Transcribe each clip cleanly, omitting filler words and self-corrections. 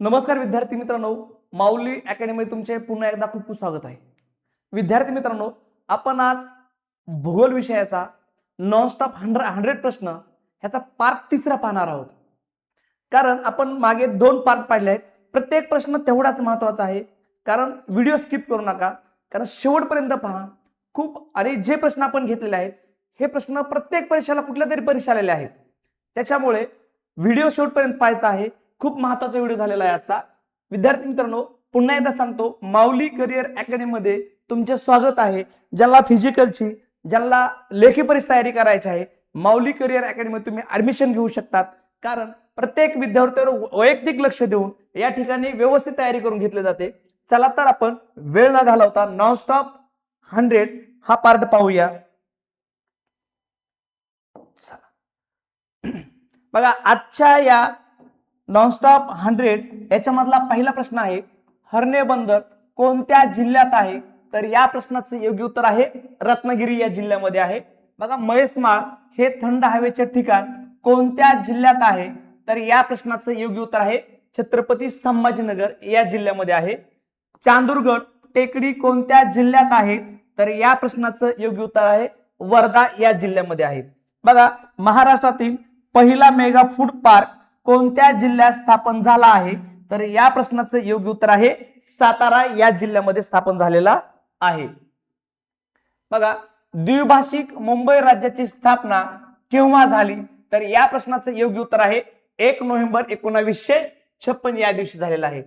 नमस्कार विद्यार्थी मित्रांनो, माऊली अकॅडमीमध्ये तुमचे पुन्हा एकदा खूप खूप स्वागत आहे. विद्यार्थी मित्रांनो, आपण आज भूगोल विषयाचा नॉनस्टॉप 100 प्रश्न ह्याचा पार्ट 3 पाहणार आहोत. कारण आपण मागे 2 पार्ट पाहिले आहेत. प्रत्येक प्रश्न तेवढाच महत्त्वाचा आहे. कारण व्हिडिओ स्किप करू नका, कारण शेवटपर्यंत पहा. आणि जे प्रश्न आपण घेतलेले आहेत हे प्रश्न प्रत्येक परीक्षेला कुठल्या तरी परीक्षा आलेले आहेत. त्याच्यामुळे व्हिडिओ शेवटपर्यंत पाहायचा आहे. खूप महत्त्वाचा व्हिडिओ झालेला आहे आजचा. विद्यार्थी मित्रांनो, पुन्हा एकदा सांगतो, माऊली करिअर अकॅडमीमध्ये तुमचे स्वागत आहे. ज्याला फिजिकलची, ज्याला लेखी परीक्षा तयारी करायची आहे, माऊली करिअर अकॅडमीमध्ये तुम्ही ऍडमिशन घेऊ शकतात. कारण प्रत्येक विद्यार्थ्यावर वैयक्तिक लक्ष देऊन या ठिकाणी व्यवस्थित तयारी करून घेतली जाते. चला तर आपण वेळ न घालवता नॉनस्टॉप 100 हा पार्ट पाहूया. बघा, आजच्या या नॉनस्टॉप 100 याच्यामधला पहिला प्रश्न आहे, हर्णे बंदर कोणत्या जिल्ह्यात आहे? तर या प्रश्नाचं योग्य उत्तर आहे रत्नागिरी या जिल्ह्यामध्ये आहे. बघा, म्हैसमाळ हे थंड हवेचे ठिकाण कोणत्या जिल्ह्यात आहे? तर या प्रश्नाचं योग्य उत्तर आहे छत्रपती संभाजीनगर या जिल्ह्यामध्ये आहे. चांदूरगड टेकडी कोणत्या जिल्ह्यात आहेत? तर या प्रश्नाचं योग्य उत्तर आहे वर्धा या जिल्ह्यामध्ये आहे. बघा, महाराष्ट्रातील पहिला मेगा फूड पार्क कोणत्या जिल्ह्यात स्थापन झाला आहे? तर या प्रश्नाचं योग्य उत्तर आहे सातारा या जिल्ह्यामध्ये स्थापन झालेला आहे. बघा, द्विभाषिक मुंबई राज्याची स्थापना केव्हा झाली? तर या प्रश्नाचं योग्य उत्तर आहे 1 नोव्हेंबर 1956 या दिवशी झालेला आहे.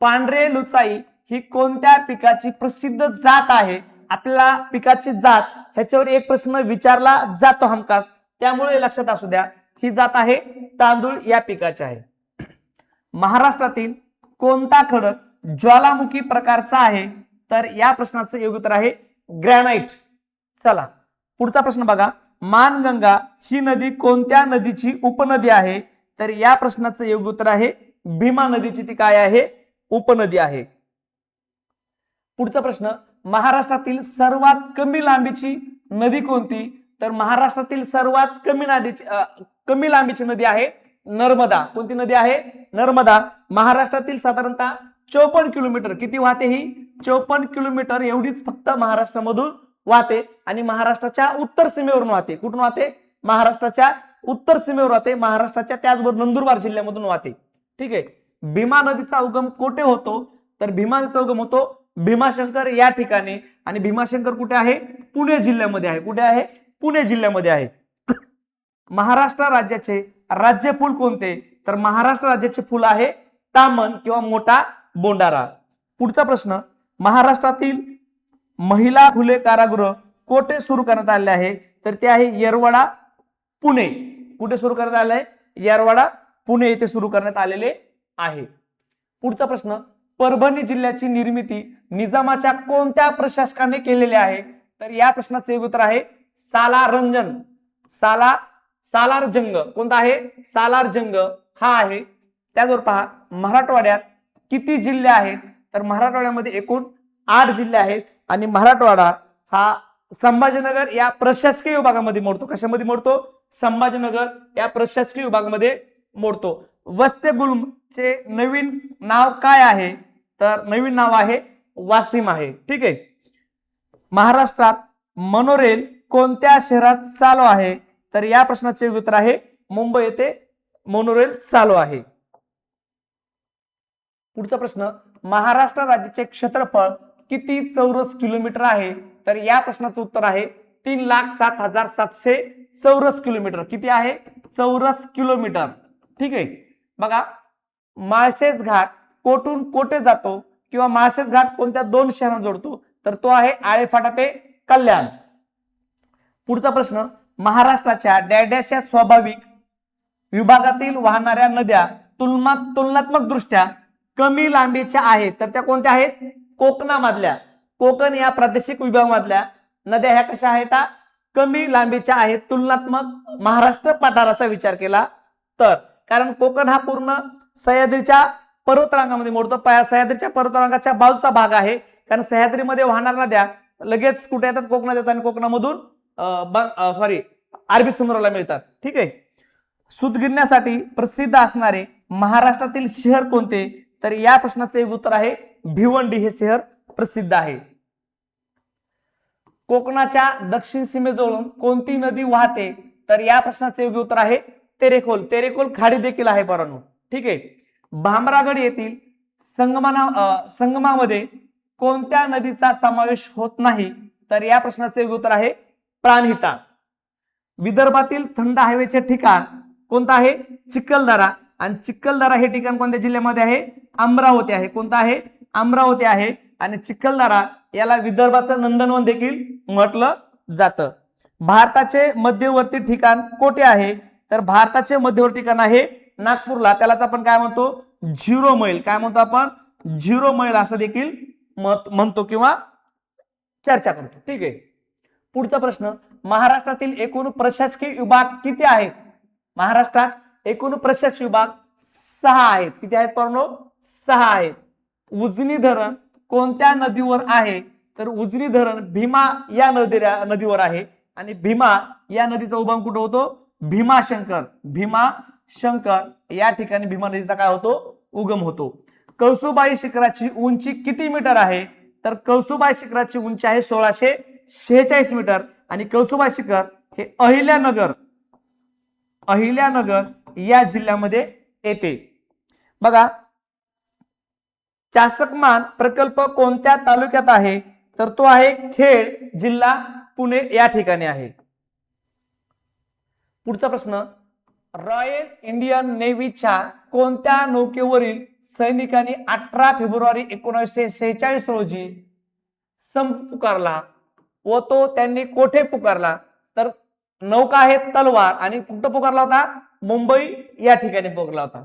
पांढरे लुचाई ही कोणत्या पिकाची प्रसिद्ध जात आहे? आपल्याला पिकाची जात ह्याच्यावर एक प्रश्न विचारला जातो हमखास, त्यामुळे लक्षात असू द्या. ही जात आहे तांदूळ या पिकाची आहे. महाराष्ट्रातील कोणता खडक ज्वालामुखी प्रकारचा आहे? तर या प्रश्नाचं योग्य उत्तर आहे ग्रॅनाइट. चला पुढचा प्रश्न बघा, मानगंगा ही नदी कोणत्या नदीची उपनदी आहे? तर या प्रश्नाचं योग्य उत्तर आहे भीमा नदीची. ती काय आहे? उपनदी आहे. पुढचा प्रश्न, महाराष्ट्रातील सर्वात कमी लांबीची नदी कोणती? तर महाराष्ट्रातील सर्वात कमी लांबीची नदी आहे नर्मदा. कोणती नदी आहे? नर्मदा. महाराष्ट्रातील साधारणतः 54 किलोमीटर. किती वाहते ही? 54 किलोमीटर एवढीच फक्त महाराष्ट्रामधून वाहते आणि महाराष्ट्राच्या उत्तर सीमेवरून वाहते. कुठून वाहते? महाराष्ट्राच्या उत्तर सीमेवर वाहते. महाराष्ट्राच्या त्याचबरोबर नंदुरबार जिल्ह्यामधून वाहते. ठीक आहे. भीमा नदीचा उगम कोठे होतो? तर भीमा नदीचा उगम होतो भीमाशंकर या ठिकाणी. आणि भीमाशंकर कुठे आहे? पुणे जिल्ह्यामध्ये आहे. कुठे आहे? पुणे जिल्ह्यामध्ये आहे. महाराष्ट्र राज्याचे राज्य फूल कोणते? तर महाराष्ट्र राज्याचे फूल आहे तामन किंवा मोठा बोंडारा. पुढचा प्रश्न, महाराष्ट्रातील महिला खुले कारागृह कोठे सुरू करण्यात आले आहे? तर ते आहे येरवडा, पुणे. कुठे सुरू करण्यात आले आहे? येरवडा, पुणे येथे सुरू करण्यात आलेले आहे. पुढचा प्रश्न, परभणी जिल्ह्याची निर्मिती निजामाच्या कोणत्या प्रशासकाने केलेली आहे? तर या प्रश्नाचे योग्य उत्तर आहे सालारजंग. सालारजंग. कोणता आहे? सालारजंग हा आहे. त्याचबरोबर पहा, मराठवाड्यात किती जिल्हे आहेत? तर मराठवाड्यामध्ये एकूण 8 जिल्हे आहेत आणि मराठवाडा हा संभाजीनगर या प्रशासकीय विभागामध्ये मोडतो. कशामध्ये मोडतो? संभाजीनगर या प्रशासकीय विभागामध्ये मोडतो. वस्ते गुल्मचे नवीन नाव काय आहे? तर नवीन नाव आहे वासिम आहे. ठीक आहे. महाराष्ट्रात मोनोरेल कोणत्या शहरात चालू आहे? तर या प्रश्नाचे उत्तर आहे मुंबई येथे मोनोरेल चालू आहे. पुढचा प्रश्न, महाराष्ट्र राज्याचे क्षेत्रफळ किती चौरस किलोमीटर आहे? तर या प्रश्नाचं उत्तर आहे 3,07,700 चौरस किलोमीटर. किती आहे? चौरस किलोमीटर. ठीक आहे. बघा, माळशेज घाट कोठून कोठे जातो किंवा माळशेज घाट कोणत्या 2 शहरांना जोडतो? तर तो आहे आळेफाटा ते कल्याण. पुढचा प्रश्न, महाराष्ट्राच्या डॅडॅश या स्वाभाविक विभागातील वाहणाऱ्या नद्या तुलनात्मक दृष्ट्या कमी लांबीच्या आहेत. तर त्या कोणत्या आहेत? कोकणामधल्या. कोकण या प्रादेशिक विभागामधल्या नद्या ह्या कशा आहेत? कमी लांबीच्या आहेत. तुलनात्मक महाराष्ट्र पठाराचा विचार केला तर, कारण कोकण हा पूर्ण सह्याद्रीच्या पर्वतरांगामध्ये मोडतो. सह्याद्रीच्या पर्वतरांगाच्या बाजूचा भाग आहे. कारण सह्याद्रीमध्ये वाहणाऱ्या नद्या लगेच कुठे येतात? कोकणात येतात आणि कोकणामधून अरबी समुद्राला मिळतात. ठीक आहे. सूतगिरण्यासाठी प्रसिद्ध असणारे महाराष्ट्रातील शहर कोणते? तर या प्रश्नाचं एक उत्तर आहे भिवंडी हे शहर प्रसिद्ध आहे. कोकणाच्या दक्षिण सीमेजवळून कोणती नदी वाहते? तर या प्रश्नाचे योग्य उत्तर आहे तेरेखोल. तेरेखोल खाडी देखील आहे पोरांनो. ठीक आहे. भामरागड येथील संगमामध्ये कोणत्या नदीचा समावेश होत नाही? तर या प्रश्नाचे योग्य उत्तर आहे प्राणहिता. विदर्भातील थंड हवेचे ठिकाण कोणतं आहे? चिखलदरा. आणि चिखलदरा हे ठिकाण कोणत्या जिल्ह्यामध्ये आहे? अमरावती आहे. कोणतं आहे? अमरावती आहे. आणि चिखलदरा याला विदर्भाचं नंदनवन देखील म्हटलं जातं. भारताचे मध्यवर्ती ठिकाण कोठे आहे? तर भारताचे मध्यवर्ती ठिकाण आहे नागपूरला. त्यालाच आपण काय म्हणतो? झिरो मैल. काय म्हणतो आपण? झिरो मैल असं देखील म्हणतो किंवा चर्चा करतो. ठीक आहे. पुढचा प्रश्न, महाराष्ट्रातील एकूण प्रशासकीय विभाग किती आहेत? महाराष्ट्रात एकूण प्रशासकीय विभाग 6 आहेत. किती आहेत पाहुणो? 6 आहेत. उजनी धरण कोणत्या नदीवर आहे? तर उजनी धरण भीमा या नदीवर आहे. आणि भीमा या नदीचा उगम कुठे होतो? भीमाशंकर. भीमाशंकर या ठिकाणी भीमा नदीचा काय होतो? उगम होतो. कळसुबाई शिखराची उंची किती मीटर आहे? तर कळसुबाई शिखराची उंची आहे 1646 मीटर. आणि कळसुबाई शिखर हे अहिल्यानगर या जिल्ह्यामध्ये येते. बघा, चासकमान प्रकल्प कोणत्या तालुक्यात आहे? तर तो आहे खेड, जिल्हा पुणे या ठिकाणी आहे. पुढचा प्रश्न, रॉयल इंडियन नेव्हीच्या कोणत्या नौकेवरील सैनिकांनी 18 फेब्रुवारी 1946 रोजी संप पुकारला व तो त्यांनी कोठे पुकारला? तर नौका आहे तलवार. आणि कुठं पुकारला होता? मुंबई या ठिकाणी पुकारला होता.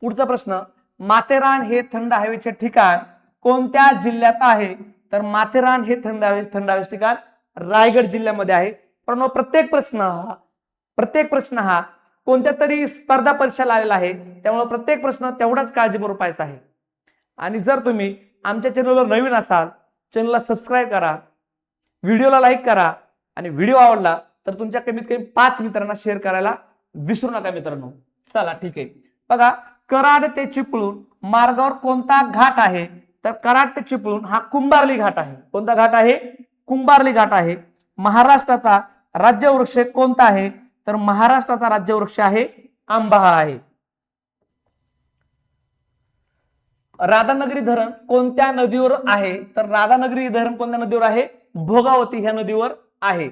पुढचा प्रश्न, माथेरान हे थंड हवेचे ठिकाण कोणत्या जिल्ह्यात आहे? तर माथेरान हे थंड हवेचे ठिकाण रायगड जिल्ह्यामध्ये आहे. पण प्रत्येक प्रश्न हा कोणत्या तरी स्पर्धा परीक्षेला आलेला आहे. त्यामुळे प्रत्येक प्रश्न तेवढाच काळजीपूर्वक पाहायचा आहे. आणि जर तुम्ही आमच्या चॅनलवर नवीन असाल, चॅनलला सबस्क्राईब करा, व्हिडिओला लाईक करा आणि व्हिडिओ आवडला तर तुमच्या कमीत कमी 5 मित्रांना शेअर करायला विसरू नका मित्रांनो. चला ठीक आहे. बघा, कराड ते चिपळूण मार्गावर कोणता घाट आहे? तर कराड ते चिपळूण हा कुंभार्ली घाट आहे. कोणता घाट आहे? कुंभार्ली घाट आहे. महाराष्ट्राचा राज्यवृक्ष कोणता आहे? तर महाराष्ट्राचा राज्यवृक्ष आहे आंबा आहे. राधानगरी धरण कोणत्या नदीवर आहे? तर राधानगरी धरण कोणत्या नदीवर आहे? भोगावती ह्या नदीवर आहे.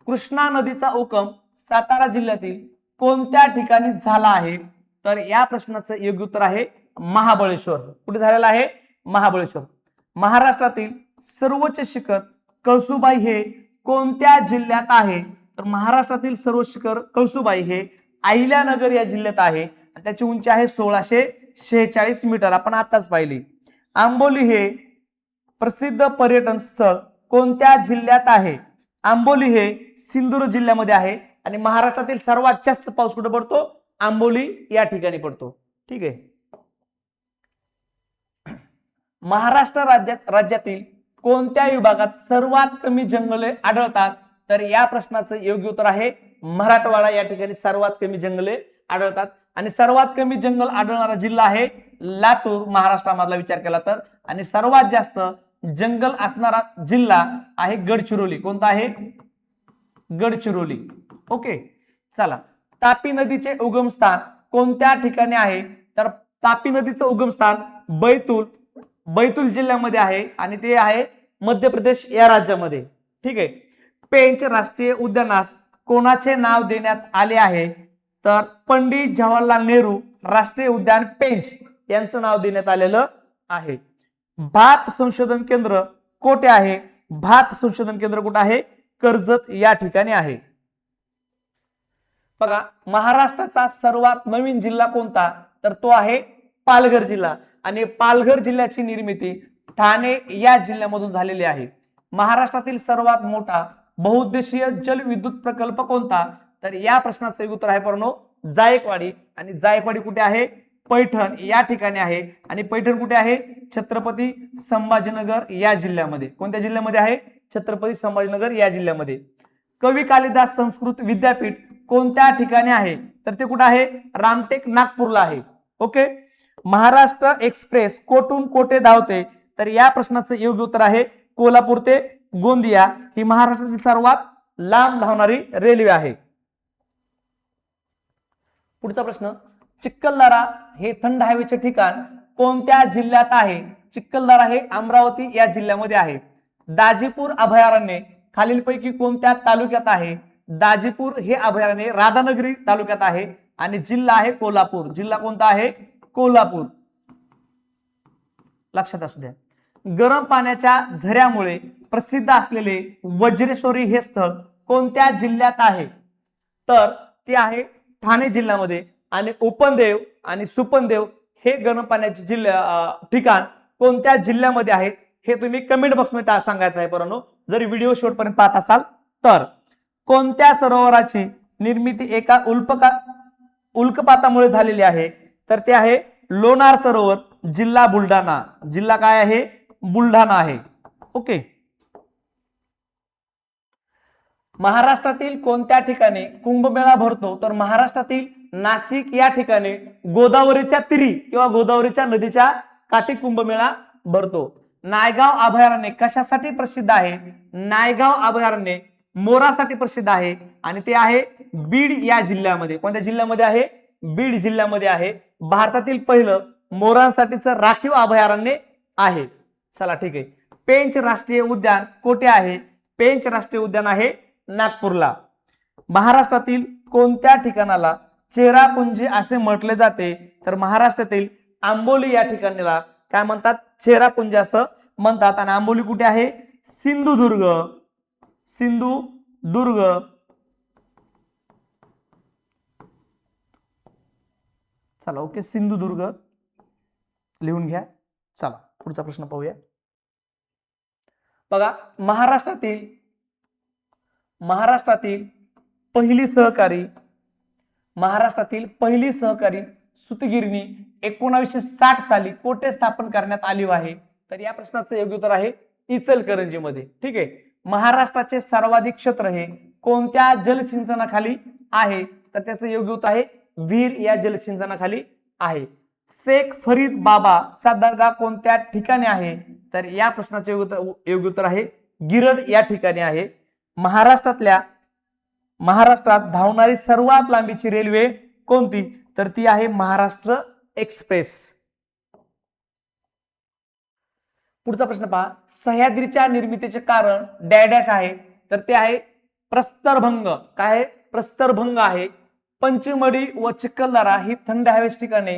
कृष्णा नदीचा उगम सातारा जिल्ह्यातील कोणत्या ठिकाणी झाला आहे? तर या प्रश्नाचं योग्य उत्तर आहे महाबळेश्वर. कुठे झालेला आहे? महाबळेश्वर. महाराष्ट्रातील सर्वोच्च शिखर कळसुबाई हे कोणत्या जिल्ह्यात आहे? तर महाराष्ट्रातील सर्वोच्च शिखर कळसुबाई हे अहिल्यानगर या जिल्ह्यात आहे. त्याची उंची आहे 1646 मीटर. आपण आताच पाहिली. आंबोली हे प्रसिद्ध पर्यटन स्थळ कोणत्या जिल्ह्यात आहे? आंबोली हे सिंधुदुर्ग जिल्ह्यामध्ये आहे. आणि महाराष्ट्रातील सर्वात जास्त पाऊस कुठे पडतो? आंबोली या ठिकाणी पडतो. ठीक आहे. महाराष्ट्र राज्यातील कोणत्या विभागात सर्वात कमी जंगले आढळतात? तर या प्रश्नाचं योग्य उत्तर आहे मराठवाडा. या ठिकाणी सर्वात कमी जंगले आढळतात. आणि सर्वात कमी जंगल आढळणारा जिल्हा आहे लातूर, महाराष्ट्रामधला विचार केला तर. आणि सर्वात जास्त जंगल असणारा जिल्हा आहे गडचिरोली. कोणता आहे? गडचिरोली. ओके. चला, तापी नदीचे उगमस्थान कोणत्या ठिकाणी आहे? तर तापी नदीचं उगमस्थान बैतूल जिल्ह्यामध्ये आहे. आणि ते आहे मध्य प्रदेश या राज्यामध्ये. ठीक आहे. पेंच राष्ट्रीय उद्यानास कोणाचे नाव देण्यात आले आहे? तर पंडित जवाहरलाल नेहरू राष्ट्रीय उद्यान पेंच यांचं नाव देण्यात आलेलं आहे. भात संशोधन केंद्र कोठे आहे? भात संशोधन केंद्र कुठे आहे? कर्जत या ठिकाणी आहे. बघा, महाराष्ट्राचा सर्वात नवीन जिल्हा कोणता? तर तो आहे पालघर जिल्हा. आणि पालघर जिल्ह्याची निर्मिती ठाणे या जिल्ह्यामधून झालेली आहे. महाराष्ट्रातील सर्वात मोठा बहुउद्देशीय जलविद्युत प्रकल्प कोणता? तर या प्रश्नाचं उत्तर आहे पर्नो जायकवाडी. आणि जायकवाडी कुठे आहे? पैठण या ठिकाणी आहे. आणि पैठण कुठे आहे? छत्रपती संभाजीनगर या जिल्ह्यामध्ये. कोणत्या जिल्ह्यामध्ये आहे? छत्रपती संभाजीनगर या जिल्ह्यामध्ये. कवी कालिदास संस्कृत विद्यापीठ कोणत्या ठिकाणी आहे? तर ते कुठे आहे? रामटेक नागपूरला आहे. ओके. महाराष्ट्र एक्सप्रेस कोठून कोठे धावते? तर या प्रश्नाचं योग्य उत्तर आहे कोल्हापूर ते गोंदिया. ही महाराष्ट्रातील सर्वात लांब धावणारी रेल्वे आहे. पुढचा प्रश्न, चिखलदरा हे थंड हवेचे ठिकाण कोणत्या जिल्ह्यात आहे? चिखलदरा हे अमरावती या जिल्ह्यामध्ये आहे. दाजीपूर अभयारण्य खालीलपैकी कोणत्या तालुक्यात आहे? दाजीपूर हे अभयारण्य राधानगरी तालुक्यात आहे आणि जिल्हा आहे कोल्हापूर. जिल्हा कोणता आहे? कोल्हापूर. लक्षात असू द्या. गरम पाण्याच्या झऱ्यामुळे प्रसिद्ध असलेले वज्रेश्वरी हे स्थळ कोणत्या जिल्ह्यात आहे? तर ते आहे ठाणे जिल्ह्यामध्ये. आणि उपनदेव आणि सुपनदेव हे गरम पाण्याचे ठिकाण कोणत्या जिल्ह्यामध्ये आहेत हे तुम्ही कमेंट बॉक्समध्ये सांगायचं आहे. परंतु जर व्हिडिओ शेवटपर्यंत पाहत असाल तर. कोणत्या सरोवराची निर्मिती एका उल्कापातामुळे झालेली आहे? तर ते आहे लोणार सरोवर. जिल्हा बुलढाणा. जिल्हा काय आहे? बुलढाणा आहे. ओके. महाराष्ट्रातील कोणत्या ठिकाणी कुंभमेळा भरतो? तर महाराष्ट्रातील नाशिक या ठिकाणी गोदावरीच्या तीरी किंवा गोदावरीच्या नदीच्या काठी कुंभमेळा भरतो. नायगाव अभयारण्य कशासाठी प्रसिद्ध आहे? नायगाव अभयारण्य मोरासाठी प्रसिद्ध आहे आणि ते आहे बीड या जिल्ह्यामध्ये. कोणत्या जिल्ह्यामध्ये आहे? बीड जिल्ह्यामध्ये आहे. भारतातील पहिलं मोरांसाठीचं राखीव अभयारण्य आहे. चला ठीक आहे. पेंच राष्ट्रीय उद्यान कोठे आहे? पेंच राष्ट्रीय उद्यान आहे नागपूरला. महाराष्ट्रातील कोणत्या ठिकाणाला चेरापुंजी असे म्हटले जाते? तर महाराष्ट्रातील आंबोली या ठिकाणाला काय म्हणतात? चेरापुंजी असं म्हणतात. आणि आंबोली कुठे आहे? सिंधुदुर्ग. सिंधुदुर्ग. चला ओके. सिंधुदुर्ग लिहून घ्या. चला पुढचा प्रश्न पाहूया. बघा, महाराष्ट्रातील पहिली सहकारी सूतगिरणी 1960 साली कोठे स्थापन करण्यात आली आहे? तर या प्रश्नाचं योग्य उत्तर आहे इचलकरंजीमध्ये. ठीक आहे. महाराष्ट्राचे सर्वाधिक क्षेत्र हे कोणत्या जलसिंचनाखाली आहे? तर त्याचं योग्य उत्तर आहे विहीर या जलसिंचनाखाली आहे. शेख फरीद बाबाचा दर्गा कोणत्या ठिकाणी आहे? तर या प्रश्नाचे योग्य उत्तर आहे गिरड या ठिकाणी आहे. महाराष्ट्रात धावणारी सर्वात लांबीची रेल्वे कोणती? तर ती आहे महाराष्ट्र एक्सप्रेस. पुढचा प्रश्न पहा. सह्याद्रीच्या निर्मितीचे कारण डॅश आहे? तर ते आहे प्रस्तरभंग. काय आहे? प्रस्तरभंग आहे. पंचमढी व चिखलदरा ही थंड हवेची ठिकाणे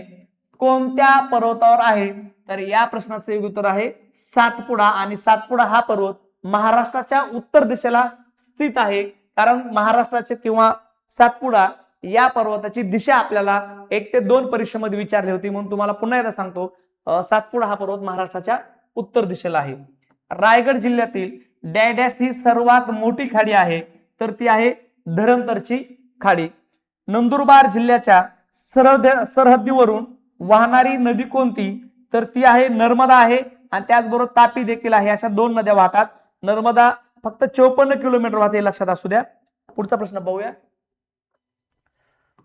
कोणत्या पर्वतावर आहे? तर या प्रश्नाचं योग्य उत्तर आहे सातपुडा. आणि सातपुडा हा पर्वत महाराष्ट्राच्या उत्तर दिशेला स्थित आहे. कारण महाराष्ट्राचे किंवा सातपुडा या पर्वताची दिशा आपल्याला 1 ते 2 परीक्षेमध्ये विचारली होती, म्हणून तुम्हाला पुन्हा एकदा सांगतो. सातपुडा हा पर्वत महाराष्ट्राच्या उत्तर दिशेला आहे. रायगड जिल्ह्यातील डॅश ही सर्वात मोठी खाडी आहे? तर ती आहे धरमतरची खाडी. नंदुरबार जिल्ह्याच्या सरहद्दीवरून वाहणारी नदी कोणती? तर ती आहे नर्मदा आहे आणि त्याचबरोबर तापी देखील आहे. अशा 2 नद्या वाहतात. नर्मदा फक्त 54 किलोमीटर वाहते, लक्षात असू द्या. पुढचा प्रश्न पाहूया.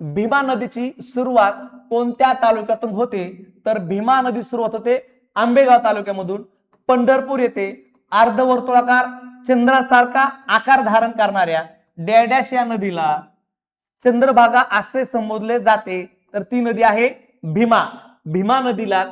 भीमा नदीची सुरुवात कोणत्या तालुक्यातून होते? तर भीमा नदी सुरुवात होते आंबेगाव तालुक्यामधून. पंढरपूर येथे अर्धवर्तुळाकार चंद्रासारखा आकार धारण करणाऱ्या डॅश या नदीला चंद्रभागा असे संबोधले जाते. तर ती नदी आहे भीमा. भीमा नदीला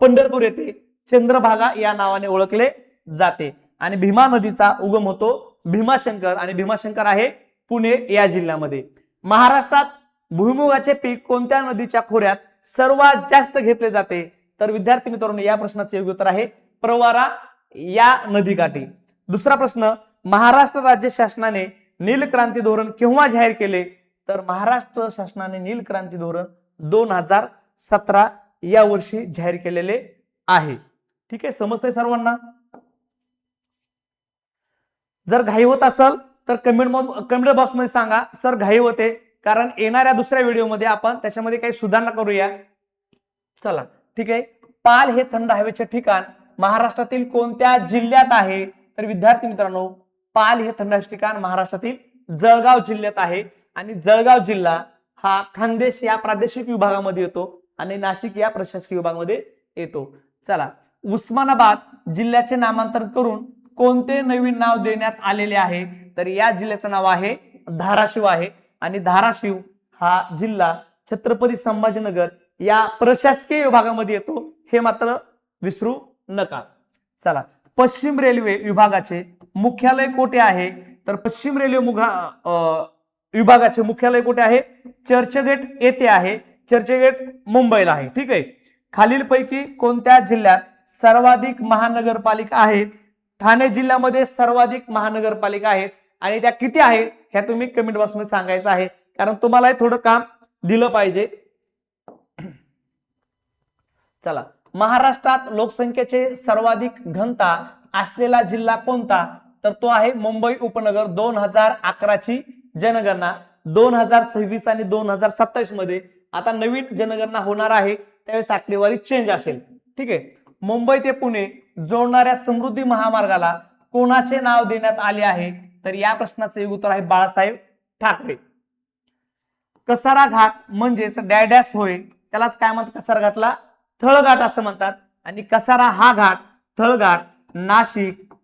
पंढरपूर येथे चंद्रभागा या नावाने ओळखले जाते. आणि भीमा नदीचा उगम होतो भीमाशंकर आणि भीमाशंकर आहे पुणे या जिल्ह्यामध्ये. महाराष्ट्रात भुईमुगाचे पीक कोणत्या नदीच्या खोऱ्यात सर्वात जास्त घेतले जाते? तर विद्यार्थी मित्रांनो या प्रश्नाचे योग्य उत्तर आहे प्रवरा या नदीकाठी. दुसरा प्रश्न. महाराष्ट्र राज्य शासनाने नीलक्रांती धोरण केव्हा जाहीर केले? तर महाराष्ट्र शासनाने नीलक्रांती धोरण 2017 या वर्षी जाहीर केलेले आहे. ठीक आहे. समजतंय सर्वांना? जर घाई होत असेल तर कमेंट बॉक्स मध्ये सांगा सर घाई होते, कारण येणाऱ्या दुसऱ्या व्हिडिओमध्ये आपण त्याच्यामध्ये काही सुधारणा करूया. चला ठीक आहे. पाल हे थंड हवेचे ठिकाण महाराष्ट्रातील कोणत्या जिल्ह्यात आहे? तर विद्यार्थी मित्रांनो पाल हे थंड हवेचे ठिकाण महाराष्ट्रातील जळगाव जिल्ह्यात आहे. आणि जळगाव जिल्हा हा खानदेश या प्रादेशिक विभागामध्ये येतो. आणि नाशिक या प्रशासकीय विभागामध्ये येतो. चला, उस्मानाबाद जिल्ह्याचे नामांतर करून कोणते नवीन नाव देण्यात आलेले आहे? तर या जिल्ह्याचं नाव आहे धाराशिव आहे. आणि धाराशिव हा जिल्हा छत्रपती संभाजीनगर या प्रशासकीय विभागामध्ये येतो, हे मात्र विसरू नका. चला, पश्चिम रेल्वे विभागाचे मुख्यालय कुठे आहे? तर पश्चिम रेल्वे विभागाचे मुख्यालय कुठे आहे? चर्चगेट येथे आहे. चर्चगेट मुंबईला आहे. ठीक आहे. खालीलपैकी कोणत्या जिल्ह्यात सर्वाधिक महानगरपालिका आहेत? ठाणे जिल्ह्यामध्ये सर्वाधिक महानगरपालिका आहेत. आणि त्या किती आहेत ह्या तुम्ही कमेंट बॉक्समध्ये सांगायचं आहे, कारण तुम्हाला हे थोडं काम दिलं पाहिजे. चला, महाराष्ट्रात लोकसंख्येचे सर्वाधिक घनता असलेला जिल्हा कोणता? तर तो आहे मुंबई उपनगर. 2011 ची जनगणना 2026 आणि 2027 मध्ये आता नवीन जनगणना होणार आहे, त्यावेळेस आकडेवारी चेंज असेल. ठीक आहे. मुंबई ते पुणे जोडणाऱ्या समृद्धी महामार्गाला कोणाचे नाव देण्यात आले आहे? तर या प्रश्नाचे उत्तर आहे बाळासाहेब ठाकरे. कसारा घाट म्हणजेच डॅडॅस होय, त्यालाच काय म्हणतात? कसारा घाटला थळघाट असं म्हणतात. आणि कसारा हा घाट थळघाट नाशिक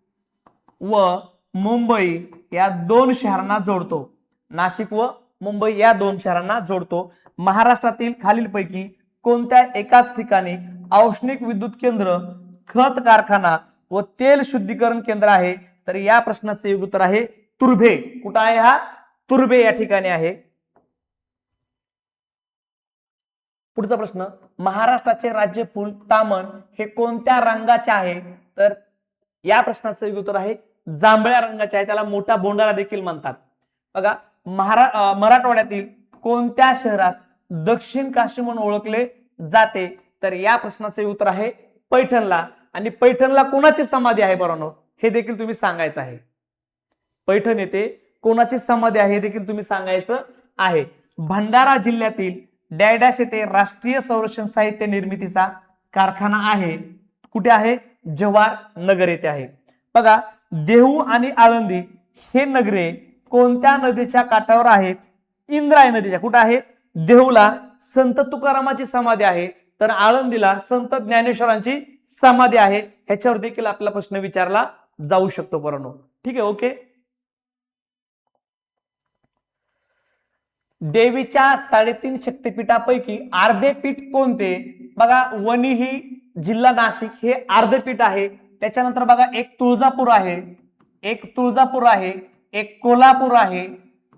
व मुंबई या दोन शहरांना जोडतो. नाशिक व मुंबई या दोन शहरांना जोडतो. महाराष्ट्रातील खालीलपैकी कोणत्या एकाच ठिकाणी औष्णिक विद्युत केंद्र, खत कारखाना व तेल शुद्धीकरण केंद्र आहे? तर या प्रश्नाचे उत्तर आहे तुर्भे. कुठं आहे हा? तुर्भे या ठिकाणी आहे. पुढचा प्रश्न, महाराष्ट्राचे राज्य फूल तामण हे कोणत्या रंगाचे आहे? तर या प्रश्नाचे उत्तर आहे जांभळ्या रंगाचे आहे. त्याला मोठा बोंडाला देखील म्हणतात. बघा, मराठवाड्यातील कोणत्या शहरास दक्षिण काशी म्हणून ओळखले जाते? तर या प्रश्नाचे उत्तर आहे पैठणला. आणि पैठणला कोणाची समाधी आहे बरोबर, हे देखील तुम्ही सांगायचं आहे. पैठण येथे कोणाची समाधी आहे हे देखील तुम्ही सांगायचं आहे. भंडारा जिल्ह्यातील डॅडॅश येथे राष्ट्रीय संरक्षण साहित्य निर्मितीचा कारखाना आहे. कुठे आहे? जवाहर नगर येथे आहे. बघा, देहू आणि आळंदी हे नगरे कोणत्या नदीच्या काठावर आहेत? इंद्रायणी नदीच्या. कुठे आहेत? देहूला संत तुकारामाची समाधी आहे, तर आळंदीला संत ज्ञानेश्वरांची समाधी आहे. ह्याच्यावर देखील आपला प्रश्न विचारला जाऊ शकतो पोरांनो. ठीक आहे. ओके. देवीच्या 3.5 शक्तिपीठापैकी अर्धे पीठ कोणते? बघा, वणी ही जिल्हा नाशिक हे अर्धे पीठ आहे. त्याच्यानंतर बघा, एक तुळजापूर आहे, एक कोल्हापूर आहे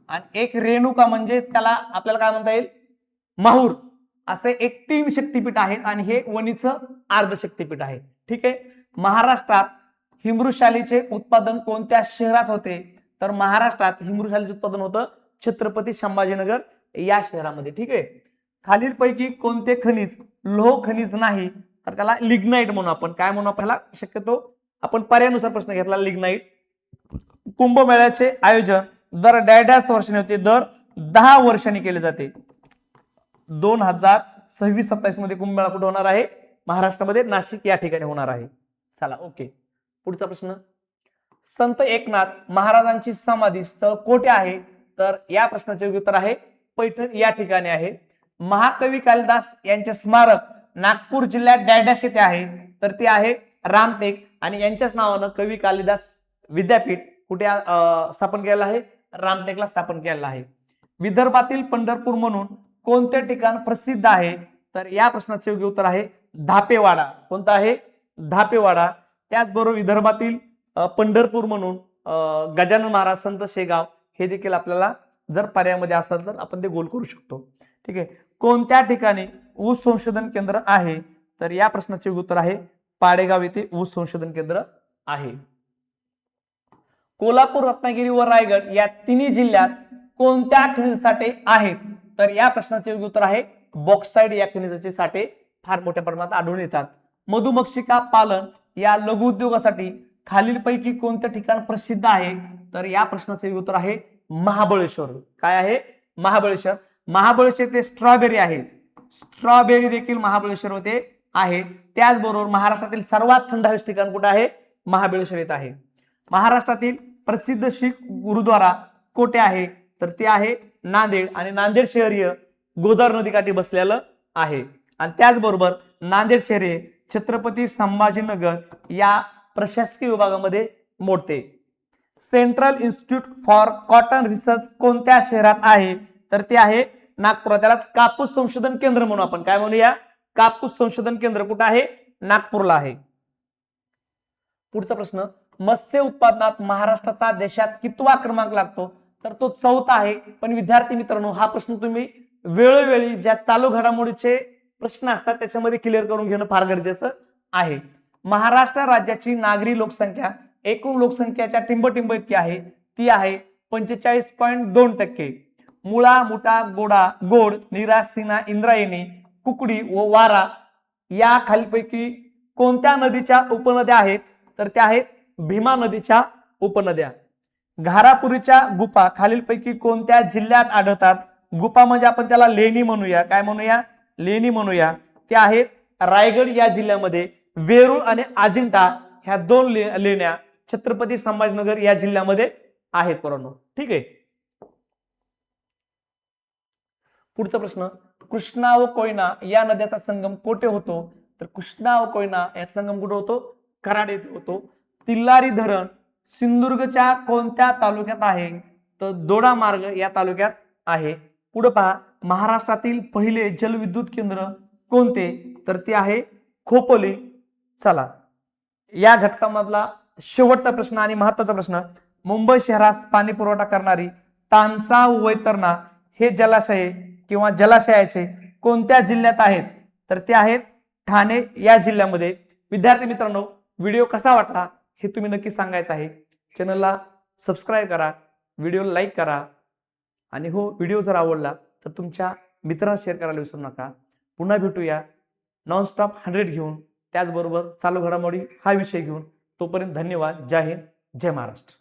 आणि एक रेणुका म्हणजे त्याला आपल्याला काय म्हणता येईल? माहूर. असे एक 3 शक्तिपीठ आहेत आणि हे वणीचं अर्ध शक्तिपीठ आहे. ठीक आहे. महाराष्ट्रात हिमृशालीचे उत्पादन कोणत्या शहरात होते? तर महाराष्ट्रात हिमृशालीचे उत्पादन होतं छत्रपती संभाजीनगर या शहरामध्ये. ठीक आहे. खालीलपैकी कोणते खनिज लोह खनिज नाही? तर त्याला लिग्नाइट म्हणून आपण काय म्हणू? आपल्याला शक्यतो आपण पर्यायानुसार प्रश्न घेतला. लिग्नाइट. कुंभमेळ्याचे आयोजन दर डॅडॅस वर्षांनी होते? दर 10 वर्षांनी केले जाते. 2026-27 मध्ये कुंभमेळा कुठे होणार आहे? महाराष्ट्रामध्ये नाशिक या ठिकाणी होणार आहे. चला, ओके. पुढचा प्रश्न, संत एकनाथ महाराजांची समाधी स्थळ कोठे आहे? तर या प्रश्नाचे उत्तर आहे पैठण या ठिकाणी आहे. महाकवी कालिदास यांचे स्मारक नागपूर जिल्ह्यात डॅडॅश येथे आहे, तर ते आहे रामटेक. आणि यांच्याच नावानं कवी कालिदास विद्यापीठ कुठे स्थापन केलेलं आहे? रामटेकला स्थापन केलेलं आहे. विदर्भातील पंढरपूर म्हणून कोणते ठिकाण प्रसिद्ध आहे? तर या प्रश्नाचे योग्य उत्तर आहे धापेवाडा. कोणता आहे? धापेवाडा. त्याचबरोबर विदर्भातील पंढरपूर म्हणून गजानन महाराज, संत शेगाव हे देखील आपल्याला जर पर्यायामध्ये असेल तर आपण ते गोल करू शकतो. ठीक आहे. कोणत्या ठिकाणी ऊस संशोधन केंद्र आहे? तर या प्रश्नाचे उत्तर आहे पाडेगाव येथे ऊस संशोधन केंद्र आहे. कोल्हापूर, रत्नागिरी व रायगड या तिन्ही जिल्ह्यात कोणत्या खनिज साठे आहेत? तर या प्रश्नाचे उत्तर आहे बॉक्साइड. या खनिजाचे साठे फार मोठ्या प्रमाणात आढळून येतात. मधुमक्षिका पालन या लघु उद्योगासाठी खालीलपैकी कोणते ठिकाण प्रसिद्ध आहे? तर या प्रश्नाचे उत्तर आहे महाबळेश्वर. काय आहे? महाबळेश्वर. महाबळेश्वर ते स्ट्रॉबेरी आहे. स्ट्रॉबेरी देखील महाबळेश्वर मध्ये आहे. त्याचबरोबर महाराष्ट्रातील सर्वात थंड हवेचे ठिकाण कुठे आहे? महाबळेश्वर येथे आहे. महाराष्ट्रातील प्रसिद्ध शीख गुरुद्वारा कोठे आहे? तर ते आहे नांदेड. आणि नांदेड शहरीय गोदावरी नदीकाठी बसलेलं आहे. आणि त्याचबरोबर नांदेड शहर हे छत्रपती संभाजीनगर या प्रशासकीय विभागामध्ये मोडते. Central institute for cotton research कोणत्या शहरात आहे? तर ते आहे नागपूर. त्यालाच कापूस संशोधन केंद्र म्हणून आपण काय म्हणूया, कापूस संशोधन केंद्र कुठे आहे? नागपूरला आहे. पुढचा प्रश्न, मत्स्य उत्पादनात महाराष्ट्राचा देशात कितवा क्रमांक लागतो? तर तो 4था आहे. पण विद्यार्थी मित्रांनो, हा प्रश्न तुम्ही वेळोवेळी ज्या चालू घडामोडीचे प्रश्न असतात त्याच्यामध्ये क्लिअर करून घेणं फार गरजेचं आहे. महाराष्ट्र राज्याची नागरी लोकसंख्या एकूण लोकसंख्येच्या टिंबटिंब इतकी आहे, ती आहे 45.2%. मुळा, मुठा, गोड, नीरा, सीना, इंद्रायणी, कुकडी व वारा या खालीलपैकी कोणत्या नदीच्या उपनद्या आहेत? तर त्या आहेत भीमा नदीच्या उपनद्या. घारापुरीच्या गुफा खालीलपैकी कोणत्या जिल्ह्यात आढळतात? गुफा म्हणजे आपण त्याला लेणी म्हणूया. काय म्हणूया? लेणी म्हणूया. त्या आहेत रायगड या जिल्ह्यामध्ये. वेरूळ आणि अजिंठा ह्या 2 लेण्या छत्रपती संभाजीनगर या जिल्ह्यामध्ये आहेत पोरांनो. ठीक आहे. पुढचा प्रश्न, कृष्णा व कोयना या नद्याचा संगम कोठे होतो? तर कृष्णा व कोयना या संगम कुठे होतो? कराड येथे होतो. तिल्लारी धरण सिंधुदुर्गच्या कोणत्या तालुक्यात आहे? तर दोडामार्ग या तालुक्यात आहे. पुढे पहा, महाराष्ट्रातील पहिले जलविद्युत केंद्र कोणते? तर ते आहे खोपोली. चला, या घटकामधला शेवटचा प्रश्न आणि महत्वाचा प्रश्न, मुंबई शहरास पाणी पुरवठा करणारी तानसा व वैतरणा हे जलाशय किंवा जलाशयाचे कोणत्या जिल्ह्यात आहेत? तर ते आहेत ठाणे या जिल्ह्यामध्ये. विद्यार्थी मित्रांनो, व्हिडिओ कसा वाटला हे तुम्ही नक्की सांगायचं आहे. चॅनलला सबस्क्राईब करा, व्हिडिओला लाईक करा आणि हो, व्हिडिओ जर आवडला तर तुमच्या मित्रांना शेअर करायला विसरू नका. पुन्हा भेटूया नॉनस्टॉप 100 घेऊन, त्याचबरोबर चालू घडामोडी हा विषय घेऊन. तोपर्यंत धन्यवाद. जय हिंद, जय महाराष्ट्र.